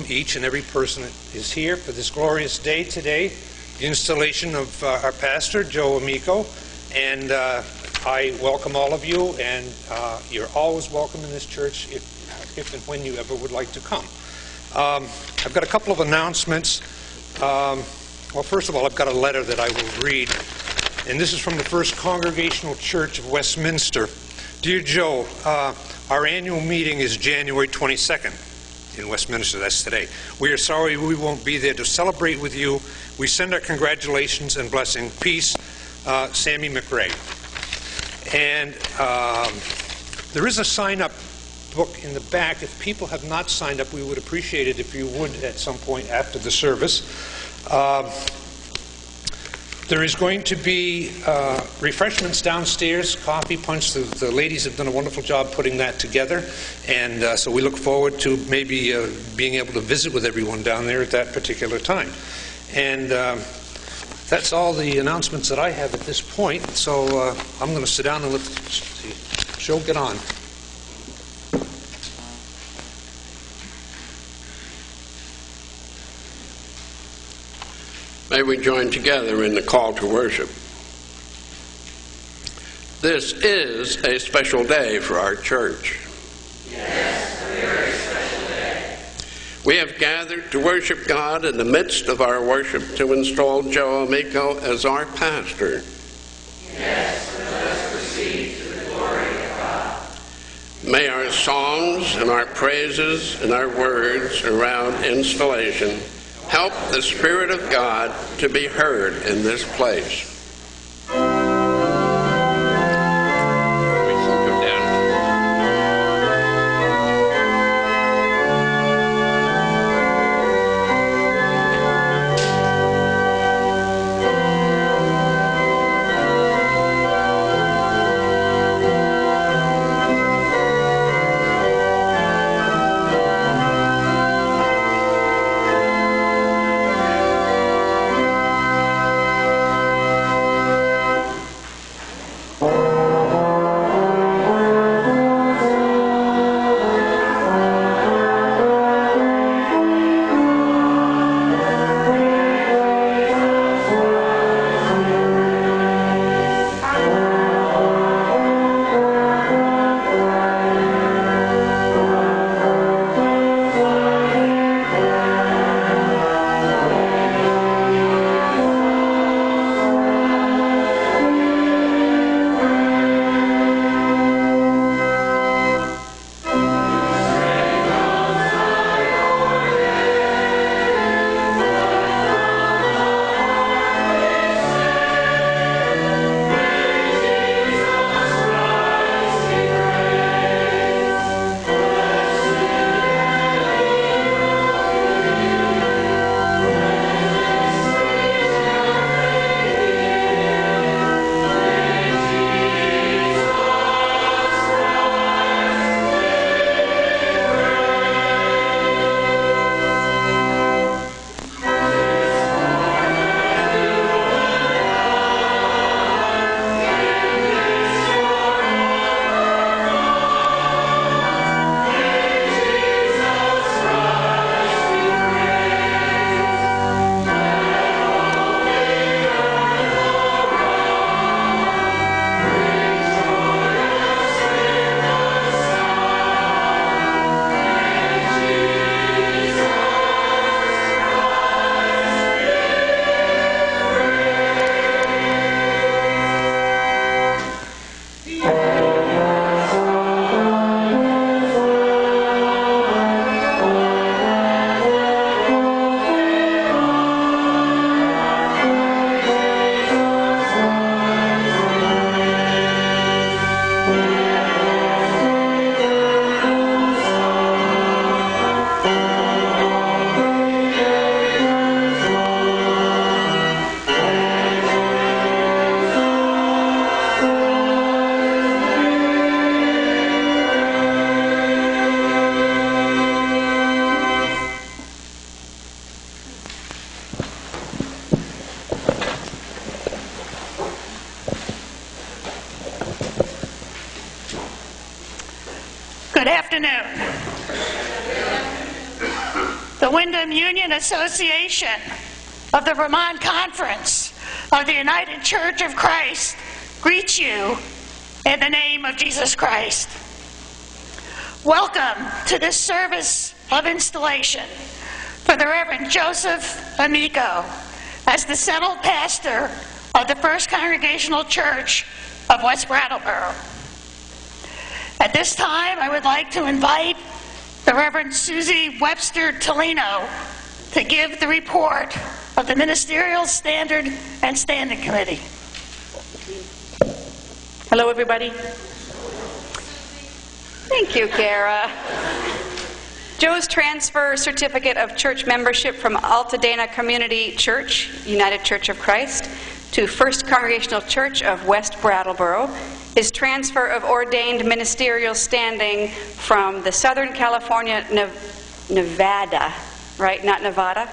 each and every person that is here for this glorious day today, the installation of our pastor, Joe Amico. And I welcome all of you, and you're always welcome in this church if and when you ever would like to come. I've got a couple of announcements. Well, first of all, I've got a letter that I will read, and this is from the First Congregational Church of Westminster. Dear Joe, our annual meeting is January 22nd in Westminster. That's today. We are sorry we won't be there to celebrate with you. We send our congratulations and blessing. Peace, Sammy McRae. And there is a sign-up book in the back. If people have not signed up, we would appreciate it if you would at some point after the service. There is going to be refreshments downstairs, coffee, punch. The ladies have done a wonderful job putting that together, and so we look forward to maybe being able to visit with everyone down there at that particular time. And that's all the announcements that I have at this point, so I'm going to sit down and let the show get on. May we join together in the call to worship. This is a special day for our church. Yes, a very special day. We have gathered to worship God in the midst of our worship to install Joe Amico as our pastor. Yes, let us proceed to the glory of God. May our songs and our praises and our words around installation help the Spirit of God to be heard in this place. Good afternoon. The Wyndham Union Association of the Vermont Conference of the United Church of Christ greets you in the name of Jesus Christ. Welcome to this service of installation for the Reverend Joseph Amico as the settled pastor of the First Congregational Church of West Brattleboro. At this time, I would like to invite the Reverend Susie Webster Tolino to give the report of the Ministerial Standard and Standing Committee. Hello, everybody. Thank you, Kara. Joe's transfer certificate of church membership from Altadena Community Church, United Church of Christ, to First Congregational Church of West Brattleboro, his transfer of ordained ministerial standing from the Southern California, Nevada, right? Not Nevada?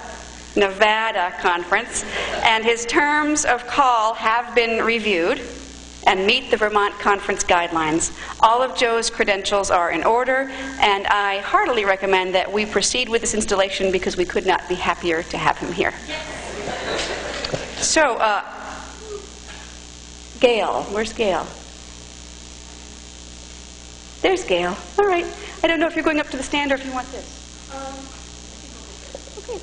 Nevada Conference, and his terms of call have been reviewed and meet the Vermont Conference guidelines. All of Joe's credentials are in order, and I heartily recommend that we proceed with this installation because we could not be happier to have him here. So, Gail, where's Gail? There's Gail. All right. I don't know if you're going up to the stand or if you want this. Okay.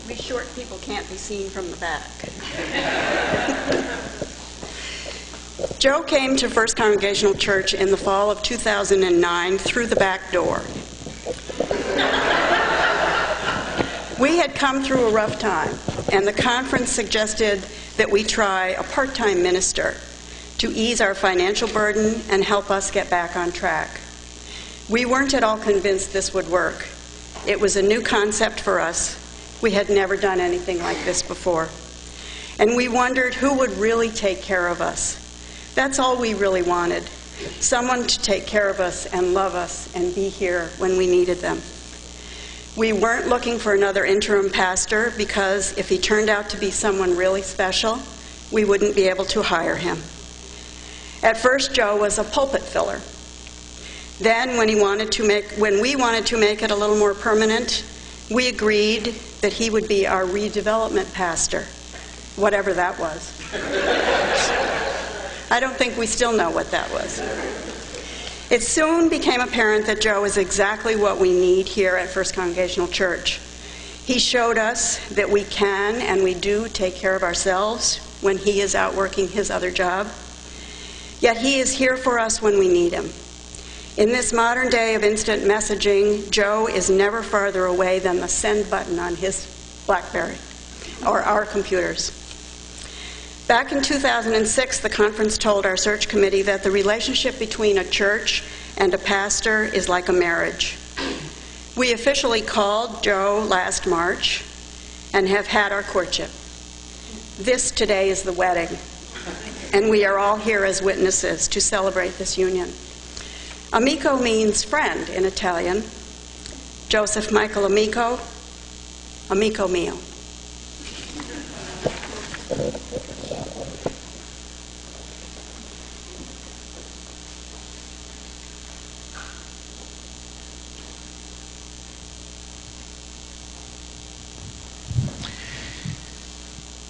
We short people can't be seen from the back. Joe came to First Congregational Church in the fall of 2009 through the back door. We had come through a rough time, and the conference suggested that we try a part-time minister to ease our financial burden and help us get back on track. We weren't at all convinced this would work. It was a new concept for us. We had never done anything like this before. And we wondered who would really take care of us. That's all we really wanted. Someone to take care of us and love us and be here when we needed them. We weren't looking for another interim pastor because if he turned out to be someone really special, we wouldn't be able to hire him. At first, Joe was a pulpit filler. Then, when we wanted to make it a little more permanent, we agreed that he would be our redevelopment pastor, whatever that was. I don't think we still know what that was. It soon became apparent that Joe is exactly what we need here at First Congregational Church. He showed us that we can and we do take care of ourselves when he is out working his other job. Yet he is here for us when we need him. In this modern day of instant messaging, Joe is never farther away than the send button on his BlackBerry or our computers. Back in 2006, the conference told our search committee that the relationship between a church and a pastor is like a marriage. We officially called Joe last March and have had our courtship. This today is the wedding, and we are all here as witnesses to celebrate this union. Amico means friend in Italian. Joseph Michael Amico, amico mio.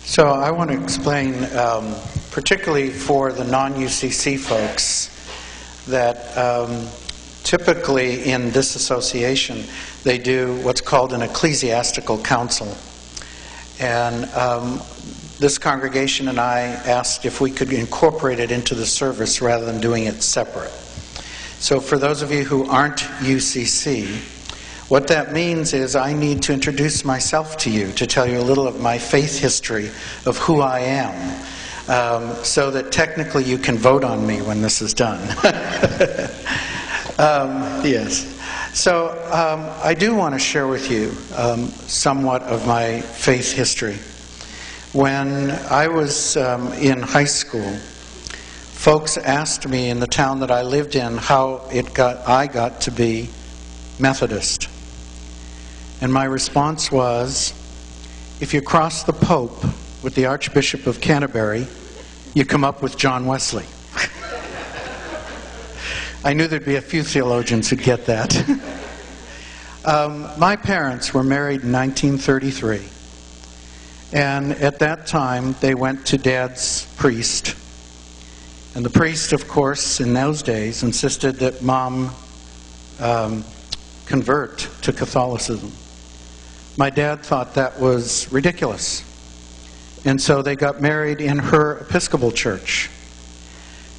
So I want to explain, particularly for the non-UCC folks, that typically in this association they do what's called an ecclesiastical council. And this congregation and I asked if we could incorporate it into the service rather than doing it separate. So for those of you who aren't UCC, what that means is I need to introduce myself to you, to tell you a little of my faith history of who I am, so that technically you can vote on me when this is done. Yes. So I do want to share with you somewhat of my faith history. When I was in high school, folks asked me in the town that I lived in how I got to be Methodist. And my response was, if you cross the Pope with the Archbishop of Canterbury, you come up with John Wesley. I knew there'd be a few theologians who'd get that. My parents were married in 1933. And at that time, they went to Dad's priest. And the priest, of course, in those days, insisted that Mom convert to Catholicism. My dad thought that was ridiculous. And so they got married in her Episcopal church.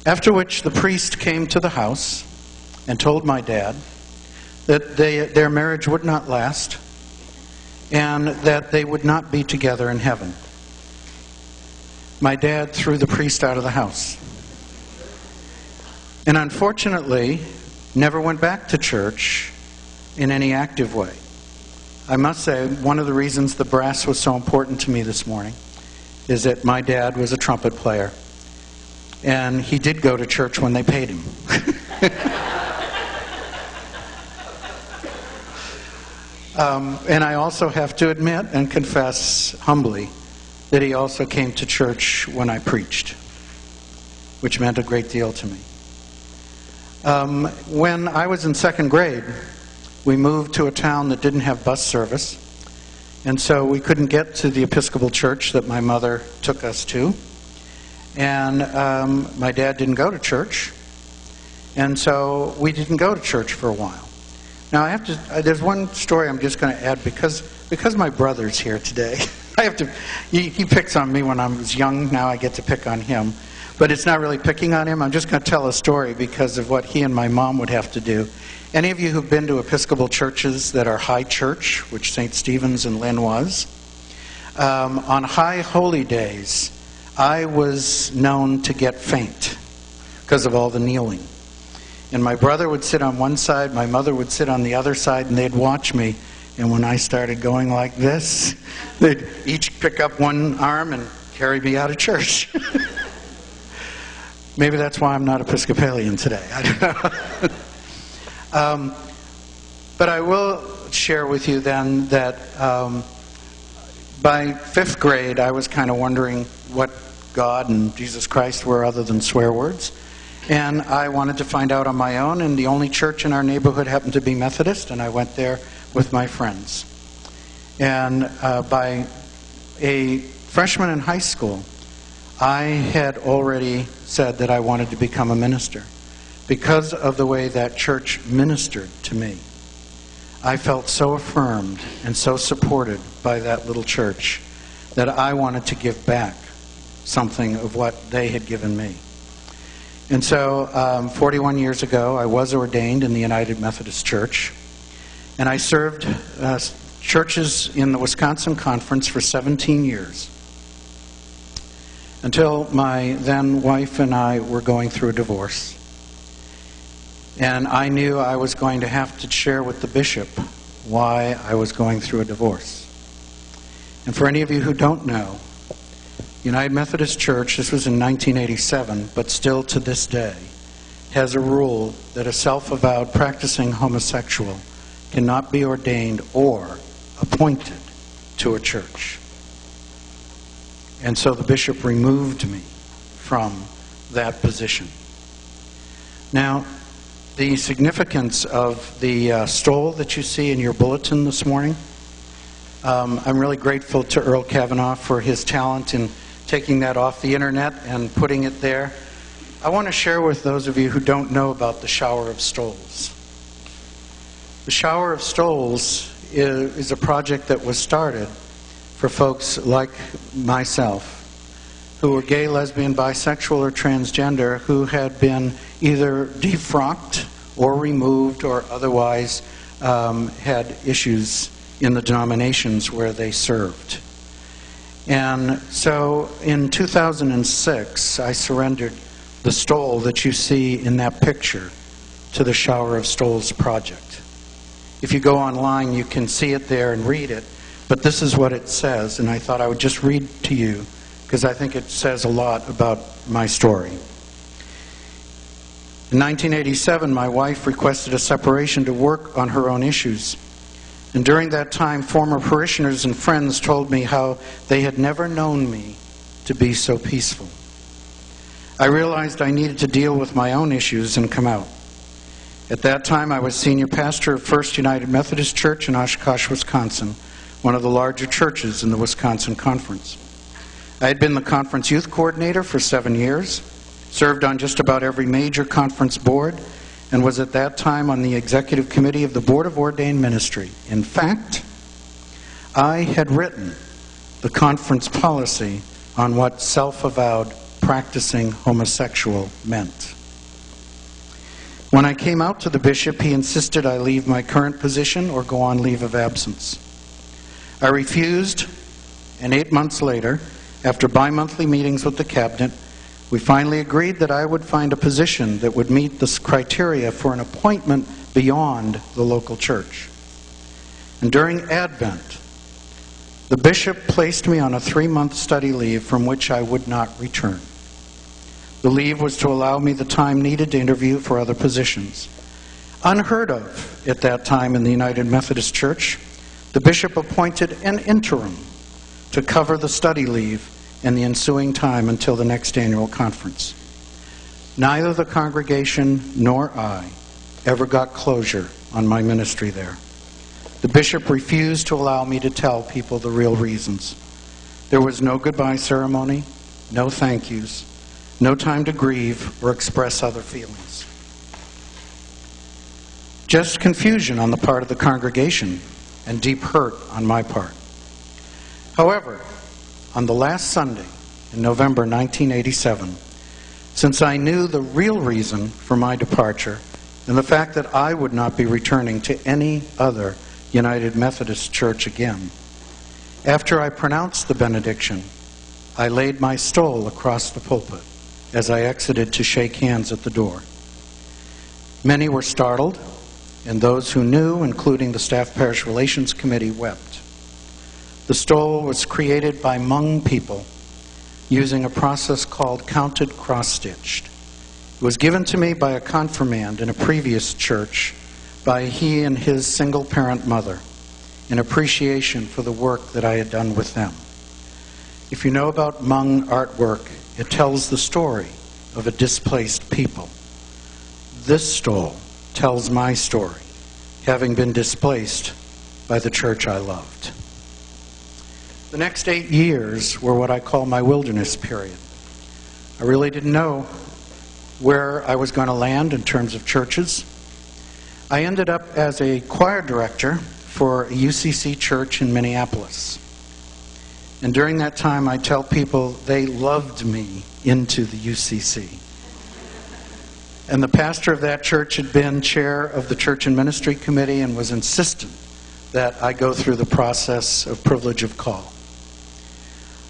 After which the priest came to the house and told my dad that their marriage would not last and that they would not be together in heaven. My dad threw the priest out of the house. And unfortunately, never went back to church in any active way. I must say, one of the reasons the brass was so important to me this morning is that my dad was a trumpet player. And he did go to church when they paid him. And I also have to admit and confess humbly that he also came to church when I preached, which meant a great deal to me. When I was in second grade, we moved to a town that didn't have bus service, and so we couldn't get to the Episcopal church that my mother took us to. And my dad didn't go to church, and so we didn't go to church for a while. Now I have to. There's one story I'm just going to add because my brother's here today. I have to. He picks on me when I was young. Now I get to pick on him, but it's not really picking on him. I'm just going to tell a story because of what he and my mom would have to do. Any of you who've been to Episcopal churches that are high church, which St. Stephen's and Lynn was, on high holy days, I was known to get faint because of all the kneeling. And my brother would sit on one side, my mother would sit on the other side, and they'd watch me. And when I started going like this, they'd each pick up one arm and carry me out of church. Maybe that's why I'm not Episcopalian today. I don't know. But I will share with you then that by fifth grade, I was kind of wondering what God and Jesus Christ were other than swear words. And I wanted to find out on my own, and the only church in our neighborhood happened to be Methodist, and I went there with my friends. And by a freshman in high school, I had already said that I wanted to become a minister because of the way that church ministered to me. I felt so affirmed and so supported by that little church that I wanted to give back something of what they had given me. And so 41 years ago, I was ordained in the United Methodist Church, and I served churches in the Wisconsin Conference for 17 years until my then wife and I were going through a divorce. And I knew I was going to have to share with the bishop why I was going through a divorce. And for any of you who don't know, United Methodist Church, this was in 1987, but still to this day, has a rule that a self-avowed practicing homosexual cannot be ordained or appointed to a church. And so the bishop removed me from that position. Now, the significance of the stole that you see in your bulletin this morning, I'm really grateful to Earl Kavanaugh for his talent in taking that off the internet and putting it there. I want to share with those of you who don't know about the Shower of Stoles. The Shower of Stoles is a project that was started for folks like myself who were gay, lesbian, bisexual, or transgender who had been either defrocked or removed or otherwise had issues in the denominations where they served. And so in 2006, I surrendered the stole that you see in that picture to the Shower of Stoles project. If you go online, you can see it there and read it, but this is what it says, and I thought I would just read to you because I think it says a lot about my story. In 1987, my wife requested a separation to work on her own issues. And during that time, former parishioners and friends told me how they had never known me to be so peaceful. I realized I needed to deal with my own issues and come out. At that time, I was senior pastor of First United Methodist Church in Oshkosh, Wisconsin, one of the larger churches in the Wisconsin Conference. I had been the conference youth coordinator for 7 years, served on just about every major conference board, and was at that time on the executive committee of the Board of Ordained Ministry. In fact, I had written the conference policy on what self-avowed practicing homosexual meant. When I came out to the bishop, he insisted I leave my current position or go on leave of absence. I refused, and 8 months later, after bi-monthly meetings with the cabinet, we finally agreed that I would find a position that would meet the criteria for an appointment beyond the local church. And during Advent, the bishop placed me on a 3-month study leave from which I would not return. The leave was to allow me the time needed to interview for other positions. Unheard of at that time in the United Methodist Church, the bishop appointed an interim to cover the study leave and the ensuing time until the next annual conference. Neither the congregation nor I ever got closure on my ministry there. The bishop refused to allow me to tell people the real reasons. There was no goodbye ceremony, no thank yous, no time to grieve or express other feelings. Just confusion on the part of the congregation and deep hurt on my part. However, on the last Sunday in November 1987, since I knew the real reason for my departure and the fact that I would not be returning to any other United Methodist Church again, after I pronounced the benediction, I laid my stole across the pulpit as I exited to shake hands at the door. Many were startled, and those who knew, including the Staff Parish Relations Committee, wept. The stole was created by Hmong people using a process called counted cross-stitched. It was given to me by a confirmand in a previous church by he and his single-parent mother in appreciation for the work that I had done with them. If you know about Hmong artwork, it tells the story of a displaced people. This stole tells my story, having been displaced by the church I loved. The next 8 years were what I call my wilderness period. I really didn't know where I was going to land in terms of churches. I ended up as a choir director for a UCC church in Minneapolis. And during that time, I tell people they loved me into the UCC. And the pastor of that church had been chair of the Church and Ministry Committee and was insistent that I go through the process of privilege of call.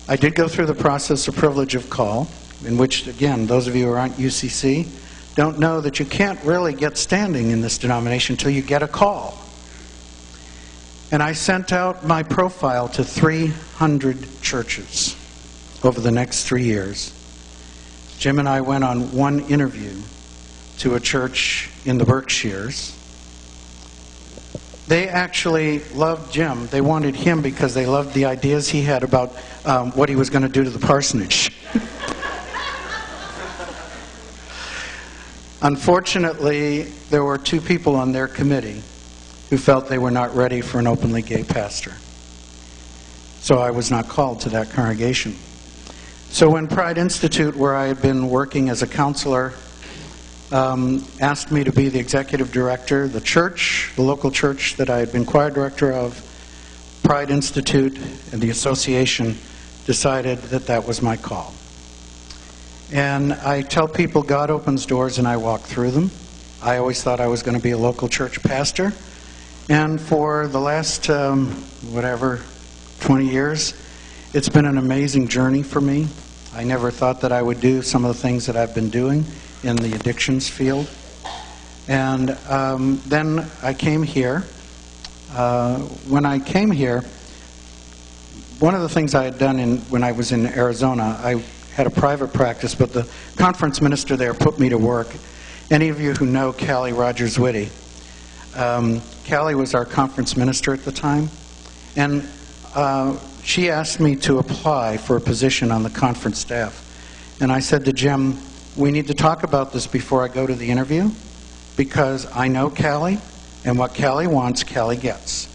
I did go through the process of privilege of call, in which, again, those of you who aren't UCC don't know that you can't really get standing in this denomination until you get a call. And I sent out my profile to 300 churches over the next 3 years. Jim and I went on one interview to a church in the Berkshires. They actually loved Jim. They wanted him because they loved the ideas he had about what he was going to do to the parsonage. Unfortunately, there were 2 people on their committee who felt they were not ready for an openly gay pastor. So I was not called to that congregation. So when Pride Institute, where I had been working as a counselor, asked me to be the executive director, the church, the local church that I had been choir director of, Pride Institute, and the association decided that that was my call. And I tell people God opens doors and I walk through them. I always thought I was going to be a local church pastor. And for the last, 20 years, it's been an amazing journey for me. I never thought that I would do some of the things that I've been doing in the addictions field. And then I came here. When I came here, one of the things I had done when I was in Arizona, I had a private practice, but the conference minister there put me to work. Any of you who know Callie Rogers-Whitty, Callie was our conference minister at the time, and she asked me to apply for a position on the conference staff. And I said to Jim, we need to talk about this before I go to the interview. because I know Callie, and what Callie wants, Callie gets.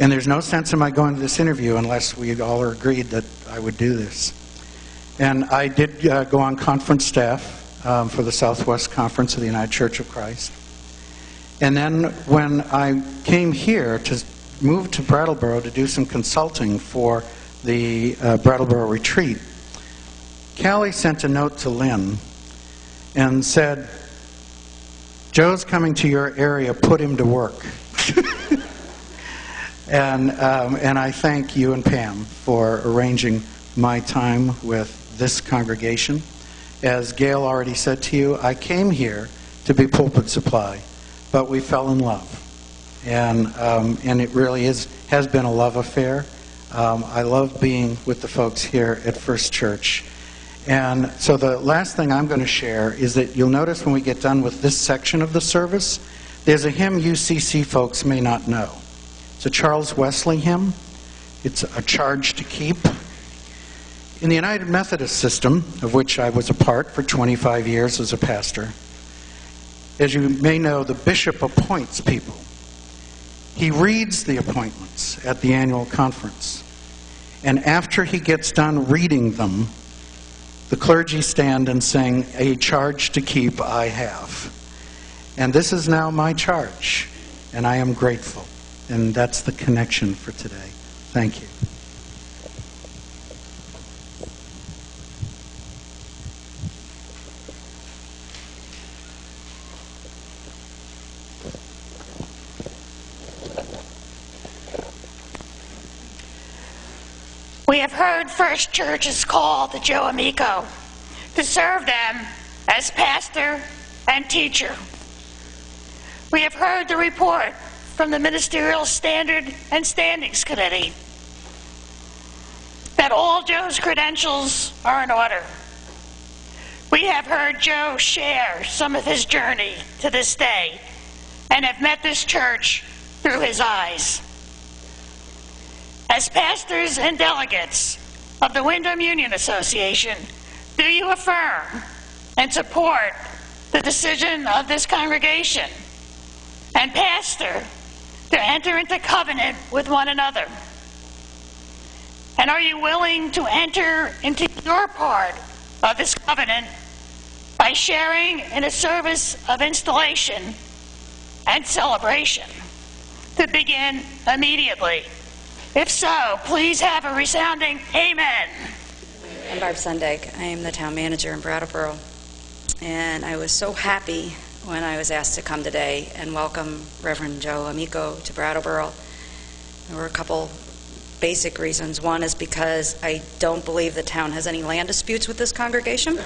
And there's no sense in my going to this interview unless we all are agreed that I would do this. And I did go on conference staff for the Southwest Conference of the United Church of Christ. And then when I came here to move to Brattleboro to do some consulting for the Brattleboro retreat, Callie sent a note to Lynn and said, "Joe's coming to your area, put him to work." And I thank you and Pam for arranging my time with this congregation. As Gail already said to you, I came here to be pulpit supply, but we fell in love. And it really has been a love affair. I love being with the folks here at First Church. And so the last thing I'm going to share is that you'll notice when we get done with this section of the service, there's a hymn UCC folks may not know. It's a Charles Wesley hymn. It's a charge to keep. In the United Methodist system, of which I was a part for 25 years as a pastor, as you may know, the bishop appoints people. He reads the appointments at the annual conference. And after he gets done reading them, the clergy stand and sing, "A charge to keep I have." And this is now my charge, and I am grateful. And that's the connection for today. Thank you. We have heard First Church's call to Joe Amico to serve them as pastor and teacher. We have heard the report from the Ministerial Standard and Standings Committee that all Joe's credentials are in order. We have heard Joe share some of his journey to this day and have met this church through his eyes. As pastors and delegates of the Wyndham Union Association, do you affirm and support the decision of this congregation and pastor to enter into covenant with one another? And are you willing to enter into your part of this covenant by sharing in a service of installation and celebration to begin immediately? If so, please have a resounding amen. I'm Barb Sundag. I am the town manager in Brattleboro. And I was so happy when I was asked to come today and welcome Reverend Joe Amico to Brattleboro. There were a couple basic reasons. One is because I don't believe the town has any land disputes with this congregation.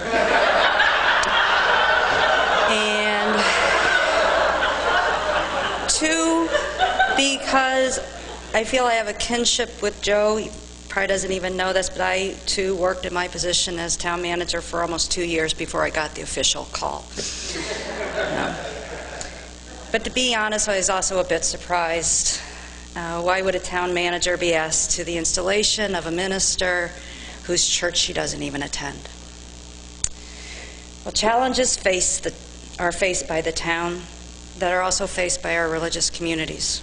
And two, because I feel I have a kinship with Joe. He probably doesn't even know this, but I, too, worked in my position as town manager for almost 2 years before I got the official call. But to be honest, I was also a bit surprised. Why would a town manager be asked to the installation of a minister whose church she doesn't even attend? Well, challenges are faced by the town that are also faced by our religious communities.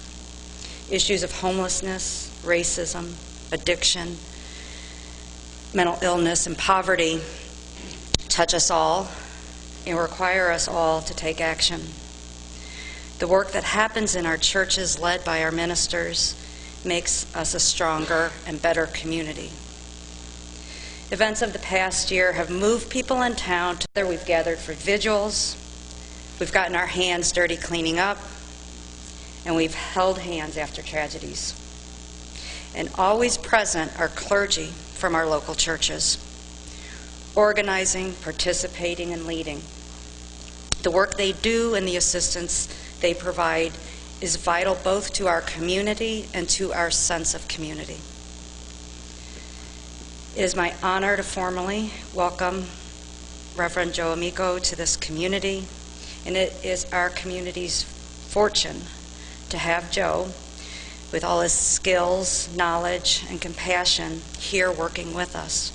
Issues of homelessness, racism, addiction, mental illness, and poverty touch us all and require us all to take action. The work that happens in our churches led by our ministers makes us a stronger and better community. Events of the past year have moved people in town. We've gathered for vigils, we've gotten our hands dirty cleaning up, and we've held hands after tragedies. And always present are clergy from our local churches, organizing, participating, and leading. The work they do and the assistance they provide is vital both to our community and to our sense of community. It is my honor to formally welcome Reverend Joe Amico to this community, and it is our community's fortune to have Joe, with all his skills, knowledge, and compassion, here working with us.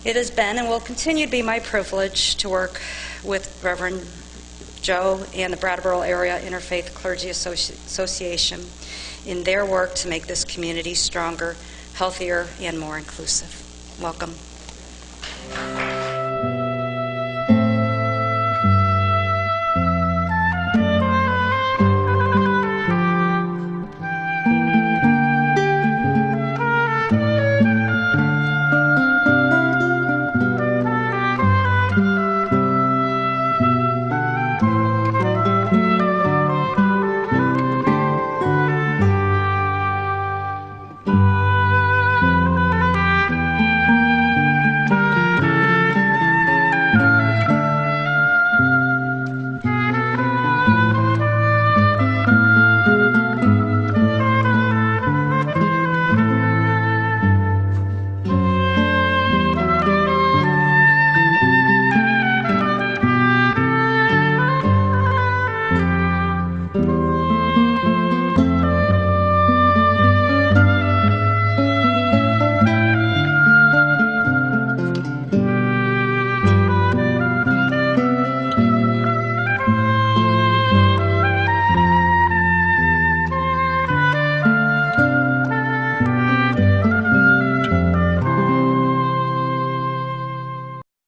It has been and will continue to be my privilege to work with Reverend Joe and the Brattleboro Area Interfaith Clergy Association in their work to make this community stronger, healthier, and more inclusive. Welcome.